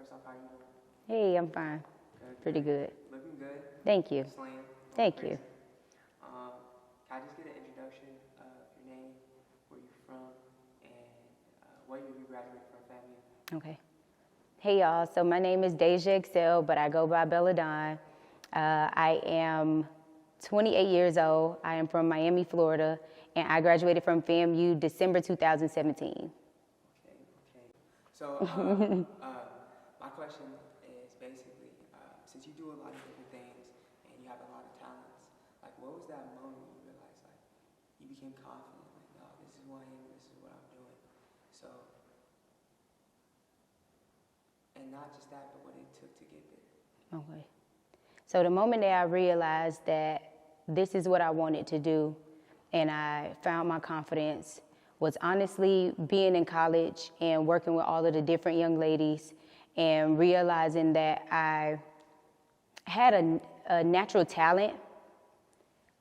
first off, how you doing? Hey, I'm fine. Good. Pretty good. Looking good. Thank you. Slaying. Thank you. Can I just get an introduction of your name, where you're from, and what year you graduated from FAMU? Okay. Hey, y'all. So my name is Deja Excel, but I go by Belladonna. I am 28 years old. I am from Miami, Florida, and I graduated from FAMU December 2017. Okay. So my question is basically, since you do a lot of different things and you have a lot of talents, like what was that moment you realized, like you became confident, like, no, this is who I am, this is what I'm doing. So, and not just that, but what it took to get there. Okay. So the moment that I realized that this is what I wanted to do and I found my confidence was honestly being in college and working with all of the different young ladies and realizing that I had a natural talent,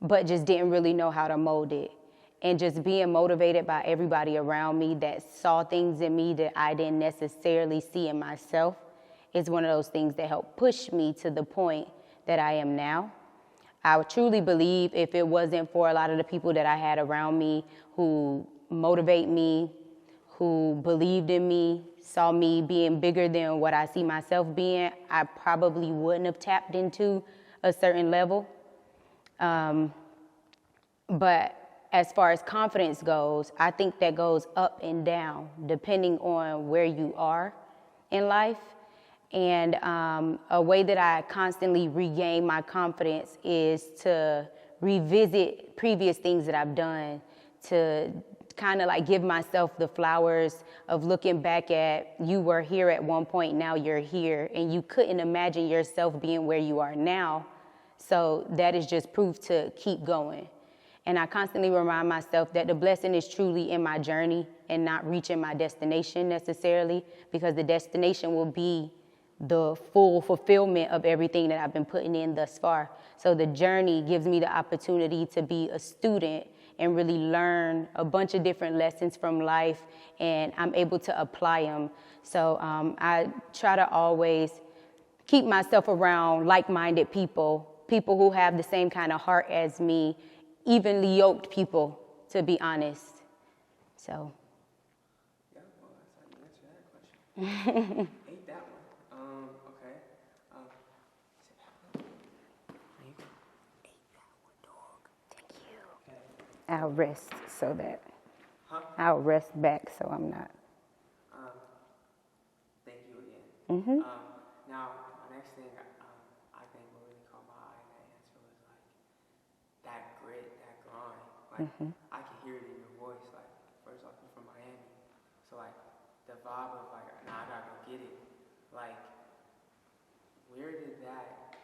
but just didn't really know how to mold it. And just being motivated by everybody around me that saw things in me that I didn't necessarily see in myself is one of those things that helped push me to the point that I am now. I would truly believe if it wasn't for a lot of the people that I had around me who motivate me, who believed in me, saw me being bigger than what I see myself being, I probably wouldn't have tapped into a certain level. But as far as confidence goes, I think that goes up and down depending on where you are in life. And a way that I constantly regain my confidence is to revisit previous things that I've done, to kind of like give myself the flowers of looking back at, you were here at one point, now you're here, and you couldn't imagine yourself being where you are now. So that is just proof to keep going. And I constantly remind myself that the blessing is truly in my journey and not reaching my destination necessarily, because the destination will be the full fulfillment of everything that I've been putting in thus far. So the journey gives me the opportunity to be a student and really learn a bunch of different lessons from life, and I'm able to apply them. So I try to always keep myself around like-minded people, people who have the same kind of heart as me, evenly yoked people, to be honest. So. Yeah, well, that's how you answer that question. Ain't that one? Okay. Ate that one, dog. Thank you. Okay. I'll rest so that. Huh? I'll rest back so I'm not. Thank you again. Mm-hmm. Now, the next thing I think what really caught my eye in that answer was like that grit, that grind. Like I can hear it in your voice. Like first off, you're from Miami, so like the vibe of like, nah, I gotta go get it. Like, where did that?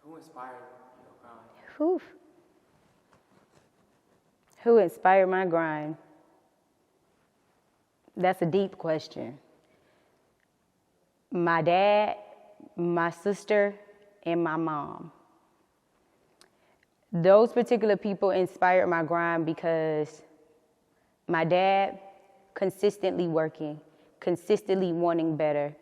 Who inspired your grind? Whew. Who inspired my grind? That's a deep question. My dad, my sister, and my mom. Those particular people inspired my grind because my dad consistently working, consistently wanting better,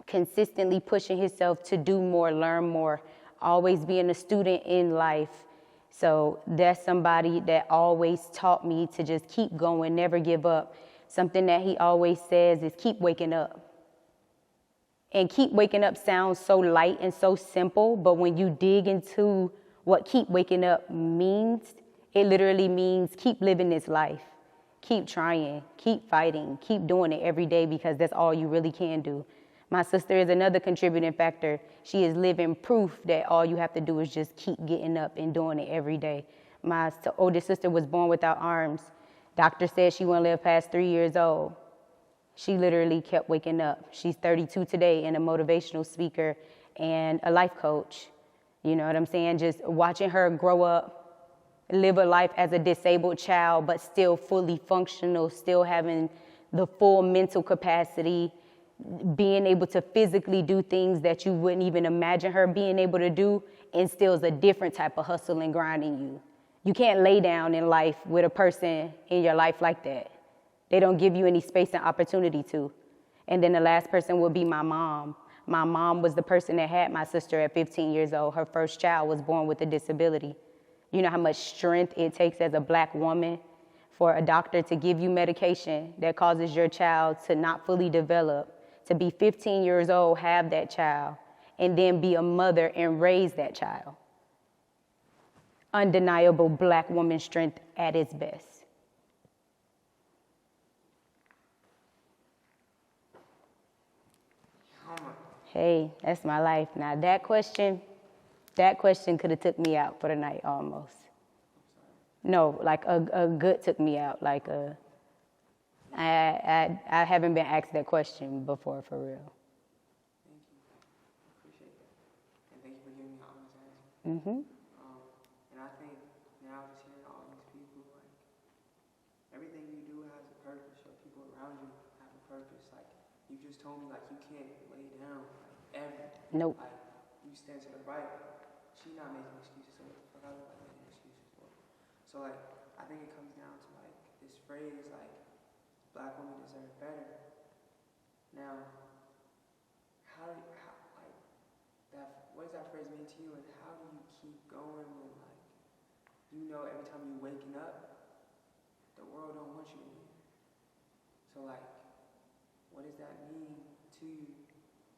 consistently pushing himself to do more, learn more, always being a student in life. So that's somebody that always taught me to just keep going, never give up. Something that he always says is keep waking up. And keep waking up sounds so light and so simple, but when you dig into what keep waking up means, it literally means keep living this life. Keep trying, keep fighting, keep doing it every day because that's all you really can do. My sister is another contributing factor. She is living proof that all you have to do is just keep getting up and doing it every day. My oldest sister was born without arms. Doctor said she wouldn't live past 3 years old. She literally kept waking up. She's 32 today and a motivational speaker and a life coach. You know what I'm saying? Just watching her grow up, live a life as a disabled child, but still fully functional, still having the full mental capacity, being able to physically do things that you wouldn't even imagine her being able to do, instills a different type of hustle and grind in you. You can't lay down in life with a person in your life like that. They don't give you any space and opportunity to. And then the last person would be my mom. My mom was the person that had my sister at 15 years old. Her first child was born with a disability. You know how much strength it takes as a black woman for a doctor to give you medication that causes your child to not fully develop, to be 15 years old, have that child, and then be a mother and raise that child. Undeniable black woman strength at its best. Hey, that's my life. Now that question could have took me out for the night almost. No, like a good took me out. Like I haven't been asked that question before for real. Thank you. Appreciate that. And thank you for giving me an honest answer. And I think now just hearing all these people, like, everything you do has a purpose, or people around you have a purpose. Like, you just told me, like, you can't lay down, like, ever. Nope. Like, you stand to the right. She not making excuses, so what the fuck I look like making excuses for? So, like, I think it comes down to, like, this phrase, like, black women deserve better. Now, like, what does that phrase mean to you, and how do you keep going when, like, you know every time you're waking up, the world don't want you to be? So, like, what does that mean to you,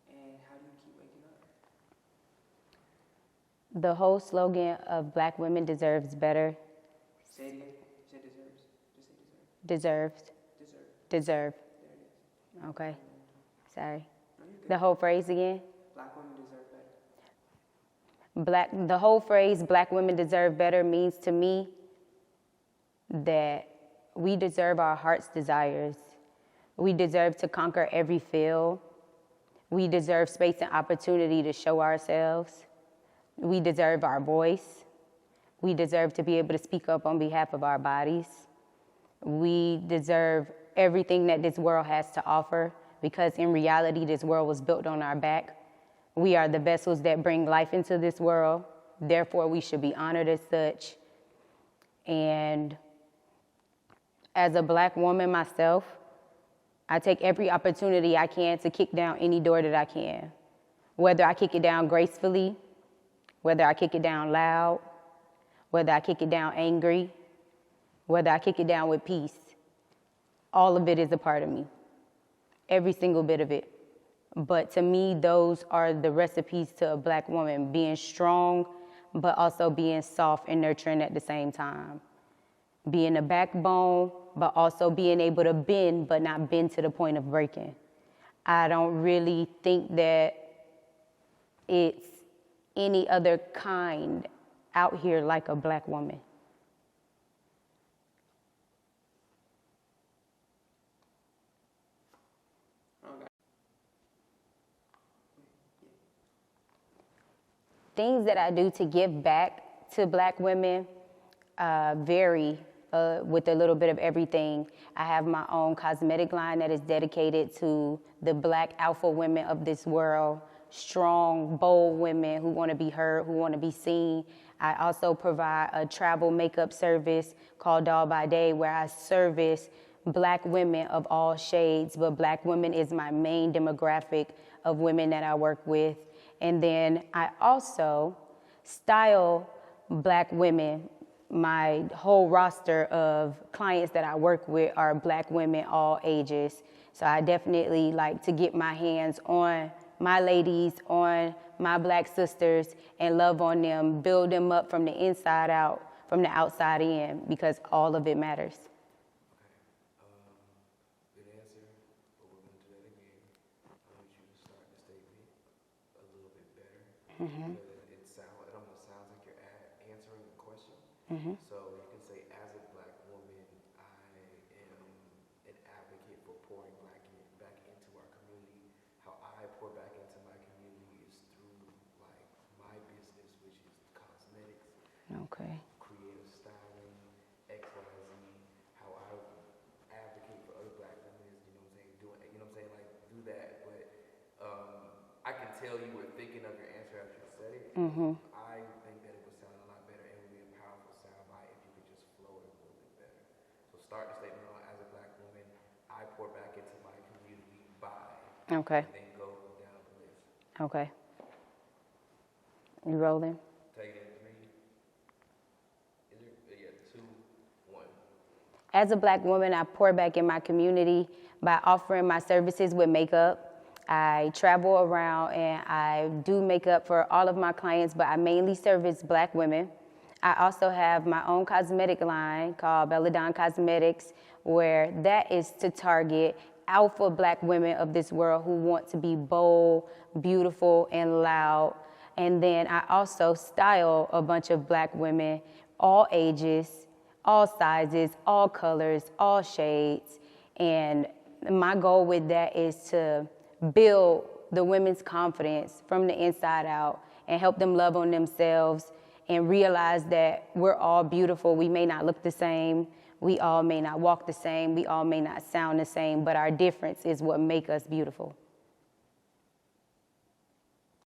and how do you keep waking up? The whole slogan of Black Women Deserves Better. Say it again. Say deserves. Just say Deserves. deserve. Deserve. There it is. Okay. Sorry. No, you're good. The whole phrase again? Black women deserve better. The whole phrase, Black women deserve better, means to me that we deserve our heart's desires. We deserve to conquer every field. We deserve space and opportunity to show ourselves. We deserve our voice. We deserve to be able to speak up on behalf of our bodies. We deserve everything that this world has to offer, because in reality, this world was built on our back. We are the vessels that bring life into this world. Therefore, we should be honored as such. And as a Black woman myself, I take every opportunity I can to kick down any door that I can. Whether I kick it down gracefully, whether I kick it down loud, whether I kick it down angry, whether I kick it down with peace. All of it is a part of me. Every single bit of it. But to me, those are the recipes to a Black woman: being strong, but also being soft and nurturing at the same time. Being a backbone, but also being able to bend, but not bend to the point of breaking. I don't really think that it's any other kind out here like a Black woman. Things that I do to give back to Black women vary with a little bit of everything. I have my own cosmetic line that is dedicated to the Black alpha women of this world, strong, bold women who want to be heard, who want to be seen. I also provide a travel makeup service called Doll by Day, where I service Black women of all shades, but Black women is my main demographic of women that I work with. And then I also style Black women. My whole roster of clients that I work with are Black women, all ages. So I definitely like to get my hands on my ladies, on my Black sisters, and love on them, build them up from the inside out, from the outside in, because all of it matters. Good answer, but we're going to do that again. I want you to start the statement a little bit better. Because it almost sounds like you're answering the question. So you can say, as a Black woman, I am an advocate for pouring back into our community. How I pour back into my community is through like my business, which is cosmetics, Okay. creative styling, XYZ. How I advocate for other Black women is, like do that. But I can tell you were thinking of your answer after you said it. I think that it would sound a lot better and would be a powerful soundbite if you could just flow it a little bit better. So start the statement on, as a Black woman, I pour back into my community by. Okay. and then go down the list. Okay. You rolling? Take it in 3. Is it? Yeah, 2, 1. As a black woman, I pour back in my community by offering my services with makeup. I travel around and I do makeup for all of my clients, but I mainly service black women. I also have my own cosmetic line called Belladonna Cosmetics, where that is to target alpha black women of this world who want to be bold, beautiful, and loud. And then I also style a bunch of black women, all ages, all sizes, all colors, all shades. And my goal with that is to build the women's confidence from the inside out and help them love on themselves and realize that we're all beautiful. We may not look the same. We all may not walk the same. We all may not sound the same, but our difference is what make us beautiful.